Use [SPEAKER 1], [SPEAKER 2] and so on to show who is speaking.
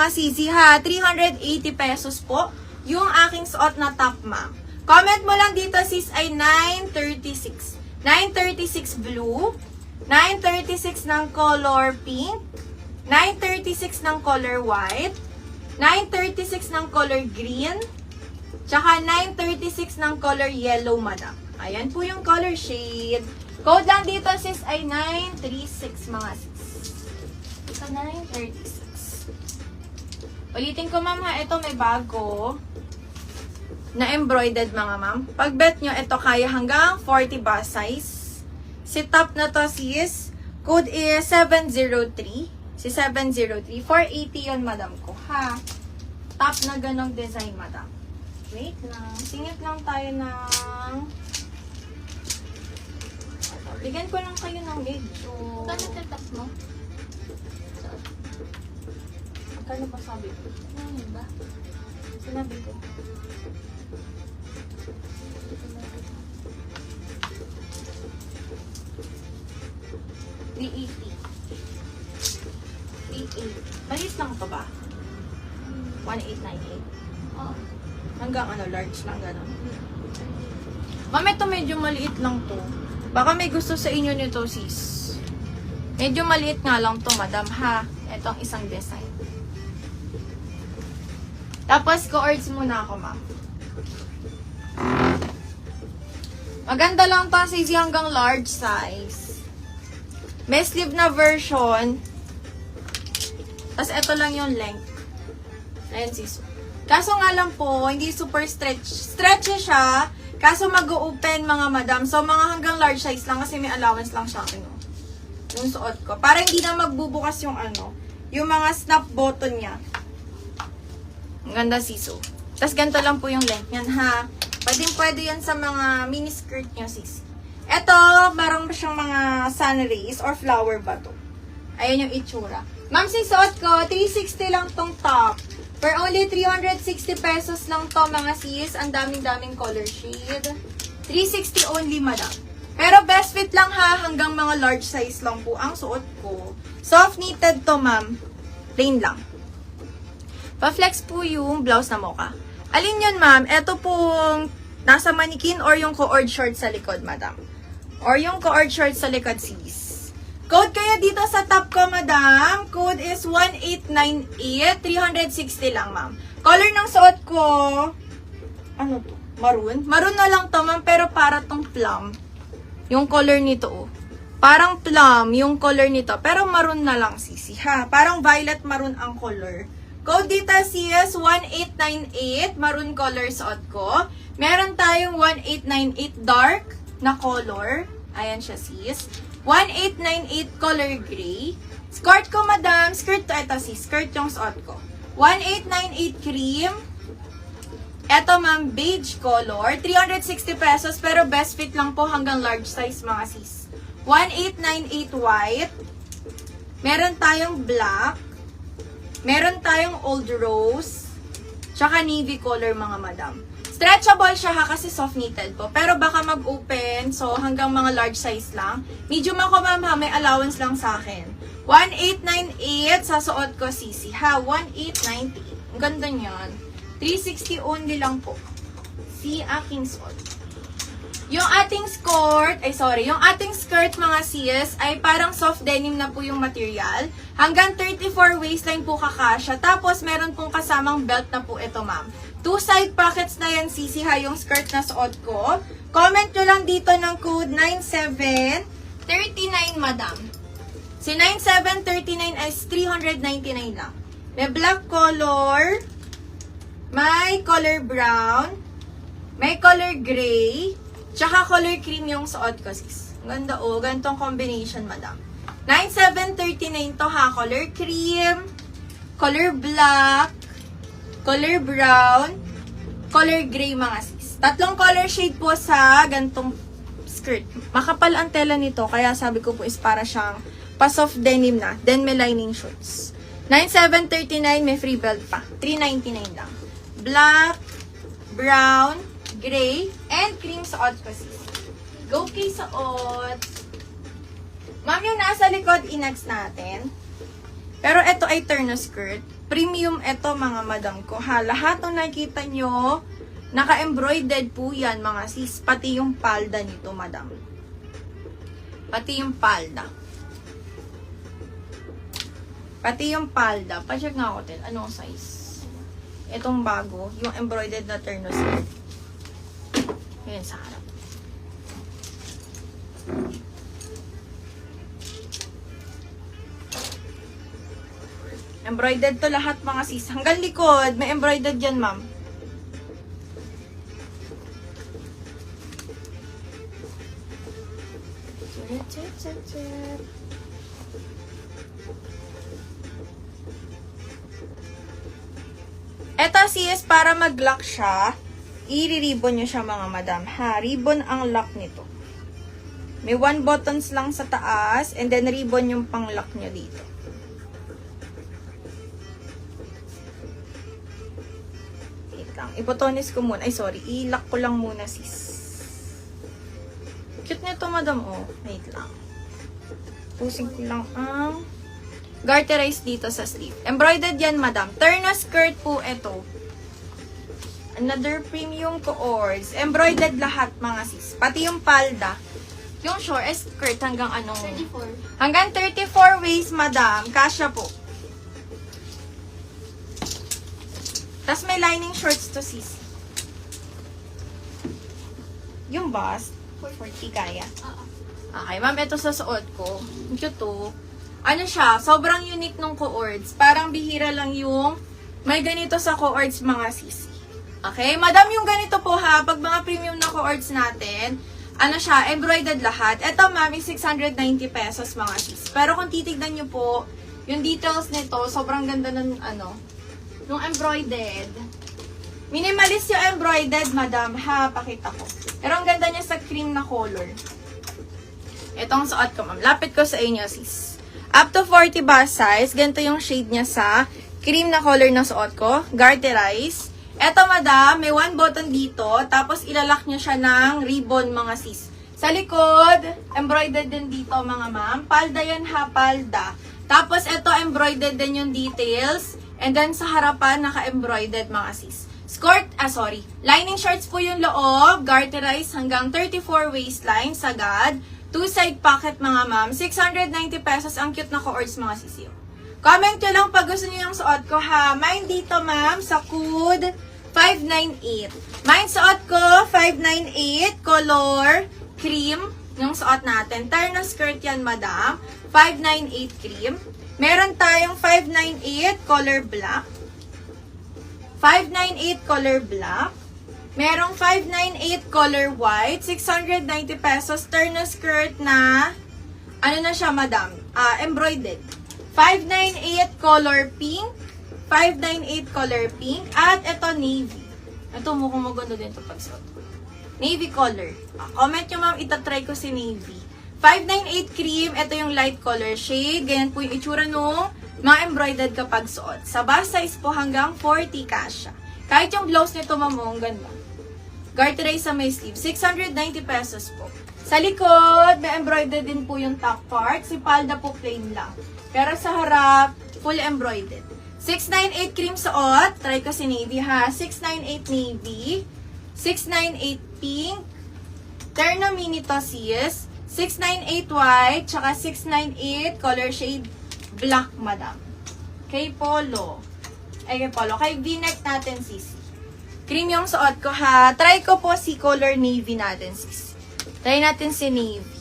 [SPEAKER 1] mga sisi ha. 380 pesos po yung aking suot na top, ma'am. Comment mo lang dito sis ay 936. 936 blue, 936 ng color pink, 936 ng color white, 936 ng color green, tsaka 936 ng color yellow, madam. Ayan po yung color shade. Code lang dito sis ay 936 mga sis. Ito 936. Ulitin ko ma'am ha, ito may bago na embroidered mga ma'am. Pag bet nyo, ito kaya hanggang 40 bust size. Si top na to sis, code is 703. Si 703. 480 yun madam ko ha. Top na ganong design madam. Wait lang. Singit lang tayo ng... Bigyan ko lang kayo ng medyo...
[SPEAKER 2] Kano tetap mo?
[SPEAKER 1] Magkano ba sabi ko?
[SPEAKER 2] Ano ba?
[SPEAKER 1] Sinabi ko. Malis lang to ba? 1898.
[SPEAKER 2] Oo.
[SPEAKER 1] Hanggang ano, large lang gano'n. Ma'am, ito medyo maliit lang to. Baka may gusto sa inyo nito, sis. Medyo maliit nga lang to, madam, ha? Ito ang isang design. Tapos, co-ords muna ako, ma'am. Maganda lang to, sis, hanggang large size. May sleeve na version. Tapos, ito lang yung length. Ayan, sis. Kaso nga lang po, hindi super stretchy siya. Kaso mag-open mga madam. So, mga hanggang large size lang kasi may allowance lang siya. Ano, yung suot ko. Para hindi na magbubukas yung ano, yung mga snap button niya. Ang ganda, siso. Tapos, ganito lang po yung length niyan, ha. Pwede yan sa mga mini skirt niyo, sis. Ito, parang siyang mga sun rays or flower ba to. Ayan yung itsura. Ma'am, suot ko, 360 lang tong top. For only 360 pesos lang to mga sis. Ang daming-daming color shade. 360 only, madam. Pero best fit lang ha. Hanggang mga large size lang po ang suot ko. Soft knitted to, ma'am. Plain lang. Pa-flex po yung blouse na mocha. Alin yun, ma'am? Ito pong nasa manikin or yung co-ord short sa likod, madam. Or yung co-ord short sa likod, sis. Code kaya dito sa top ko, madam. Code is 1898. 360 lang, ma'am. Color ng suot ko, ano to? Maroon? Maroon na lang to, ma'am. Pero para tong plum. Yung color nito, oh. Parang plum yung color nito. Pero maroon na lang, sisi, ha? Parang violet maroon ang color. Code dito sis, 1898. Maroon color suot ko. Meron tayong 1898 dark na color. Ayan siya, sis. 1898 color gray. Skirt ko, madam. Skirt to, ito sis. Skirt yung suot ko. 1898 cream. Ito, ma'am, beige color. 360 pesos, pero best fit lang po hanggang large size, mga sis. 1898 white. Meron tayong black. Meron tayong old rose. Tsaka navy color, mga madam. Stretchable siya ha kasi soft knitted po. Pero baka mag-open. So, hanggang mga large size lang. Medium ako, ma'am ha. May allowance lang sa akin. 1898 sa suot ko, sisi ha. 1898. Ang ganda niyan. 360 only lang po. Si aking suot. Yung ating yung ating skirt mga sis ay parang soft denim na po yung material. Hanggang 34 waistline po kakasya. Tapos meron pong kasamang belt na po ito, ma'am. 2 side pockets na yan, sisi ha, yung skirt na suot ko. Comment nyo lang dito ng code 9739, madam. Si 9739 is 399 lang. May black color, may color brown, may color gray, tsaka color cream yung suot ko, sis. Ganda oh, gantong combination, madam. 9739 to ha, color cream, color black, color brown, color gray, mga sis. 3 color shade po sa gantong skirt. Makapal ang tela nito, kaya sabi ko po is para siyang pa-soft denim na. Then may lining shorts. 9739, may free belt pa. 399 lang. Black, brown, gray, and cream suot ko, sis. Go kay suot. Ma'am, yung nasa likod, i-next natin. Pero ito ay turn na skirt. Premium ito mga madam ko ha. Lahat ng nakikita nyo, naka-embroidered po yan mga sis. Pati yung palda nito madam. Pati yung palda. Pati yung palda. Pa-check nga ako din. Anong size? Itong bago. Yung embroidered na terno skirt. Ayan sa harap. Embroidered to lahat mga sis. Hanggang likod, may embroidered yan, ma'am. Eto sis, para mag-lock siya, i-ribbon nyo siya mga madam. Ha, ribbon ang lock nito. May 1 buttons lang sa taas, and then ribbon yung pang-lock nyo dito. Ipotonis ko muna. Ay, sorry. I-lock ko lang muna, sis. Cute nito, madam. Oh, wait lang. Pusin ko lang ang garterize dito sa sleeve. Embroidered yan, madam. Terna skirt po ito. Another premium coords. Embroidered lahat, mga sis. Pati yung palda. Yung short skirt hanggang anong...
[SPEAKER 2] 34.
[SPEAKER 1] Hanggang 34 waist, madam. Kasya po. Tapos may lining shorts to, sis. Yung bust, 40 kaya. Okay, ma'am, ito sa suot ko. Cute to. Ano siya, sobrang unique nung coords. Parang bihira lang yung may ganito sa coords, mga sis. Okay, madam, yung ganito po ha, pag mga premium na coords natin, ano siya, embroidered lahat. Ito, ma'am, is 690 pesos, mga sis. Pero kung titignan nyo po, yung details nito, sobrang ganda ng, yung embroidered. Minimalist yung embroidered, madam. Ha, pakita ko. Pero ang ganda niya sa cream na color. Itong suot ko, ma'am. Lapit ko sa inyo, sis. Up to 40 bust size. Ganito yung shade niya sa cream na color na suot ko. Garterize. Ito, madam, may 1 button dito. Tapos, ilalak niya siya ng ribbon, mga sis. Sa likod, embroidered din dito, mga ma'am. Palda yan, ha, palda. Tapos, ito, embroidered din yung details. And then, sa harapan, naka-embroidered, mga sis. Lining shorts po yung loob. Garterize hanggang 34 waistline. Sagad. 2 side pocket, mga ma'am. 690 pesos. Ang cute na coords, mga sis. Comment nyo lang pag gusto nyo yung suot ko, ha. Mine dito, ma'am, sa code 598. Mine suot ko, 598. Color cream. Yung suot natin. Terno skirt yan, madam. 598 cream. Meron tayong 598 color black. 598 color black. Merong 598 color white. 690 pesos. Terno skirt na, ano na siya, madam? Embroidered. 598 color pink. 598 color pink. At ito navy. Ito mukhang maganda din ito pagsuot ko. Navy color. Comment nyo, ma'am, itatry ko si navy. 598 cream, ito yung light color shade. Ganyan po yung itsura nung mga embroidered kapag suot. Sa bust size po hanggang 40 kasha. Kahit yung blouse nito, ma'am, ang ganda. Garterize sa may sleeve. 690 pesos po. Sa likod, may embroidered din po yung top part. Si palda po plain lang. Pero sa harap, full embroidered. 698 cream suot. Try ko si navy, ha. 698 navy. 698 pink. Terno mini to, sis. 698 white, tsaka 698 color shade black, madam. Kay polo. Kay polo. Kay v-neck natin, sis. Cream yung suot ko, ha. Try ko po si color navy natin, sis. Try natin si navy.